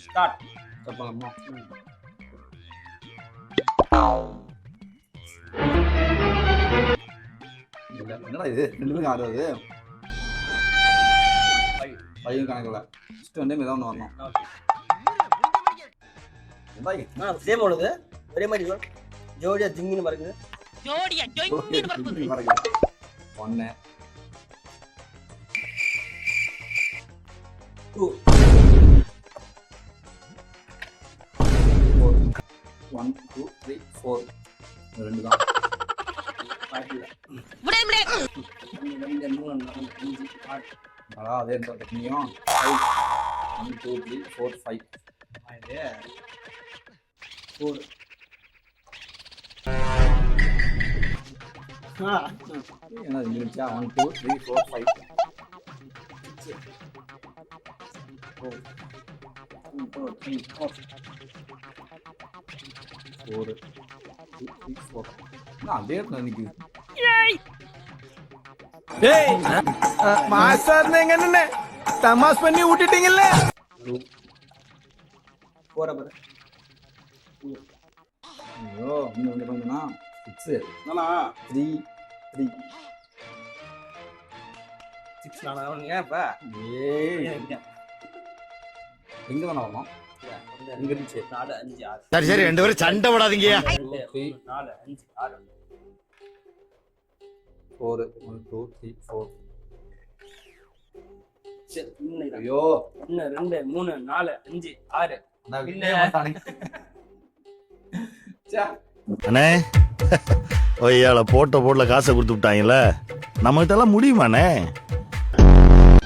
Start. தப்பாமா என்னடா இது 2 பேரும் 6 பையன் கணக்கில் ஃபஸ்ட்டு வந்து ஏதோ ஒன்று வரணும். சேம் உள்ளது ஒரே மாதிரி ஜோடியா ஜிங்கின்னு மறக்குது. ஒன்று 2 1 2 3 4 2 தான். 2 3 4 5 6 அதான் அதே டெக்னியும் 1 2 3 4 5 4 என்ன இருந்துச்சா 1 2 3 4 5 4 அதே நினைக்குது. மாஸ்டர் நீங்க என்ன தமாஸ் பண்ணி விட்டுட்டீங்கல்ல. 4 அப்புறம் ஐயோ இன்னும் வந்து பண்ணுனா 6 நானா 3 3 6 நானா அவனுங்க இப்ப ஏய் எங்க தான வரணும் இங்க இருந்துச்சு 4 5 6 சரி சரி 2 பேரும் சண்டை போடாதீங்க. 4 5 6 4 1 2 3 4 சரி இன்னும் ஐயோ 1 2 3 4 5 6 நான் இல்ல. வின்னே மாட்டானே. சே அண்ணே ஒய்யால போட்ட போட்ல காசை கொடுத்து விட்டாங்கல்ல, நம்மகிட்ட எல்லாம் முடியுமாண்ணே?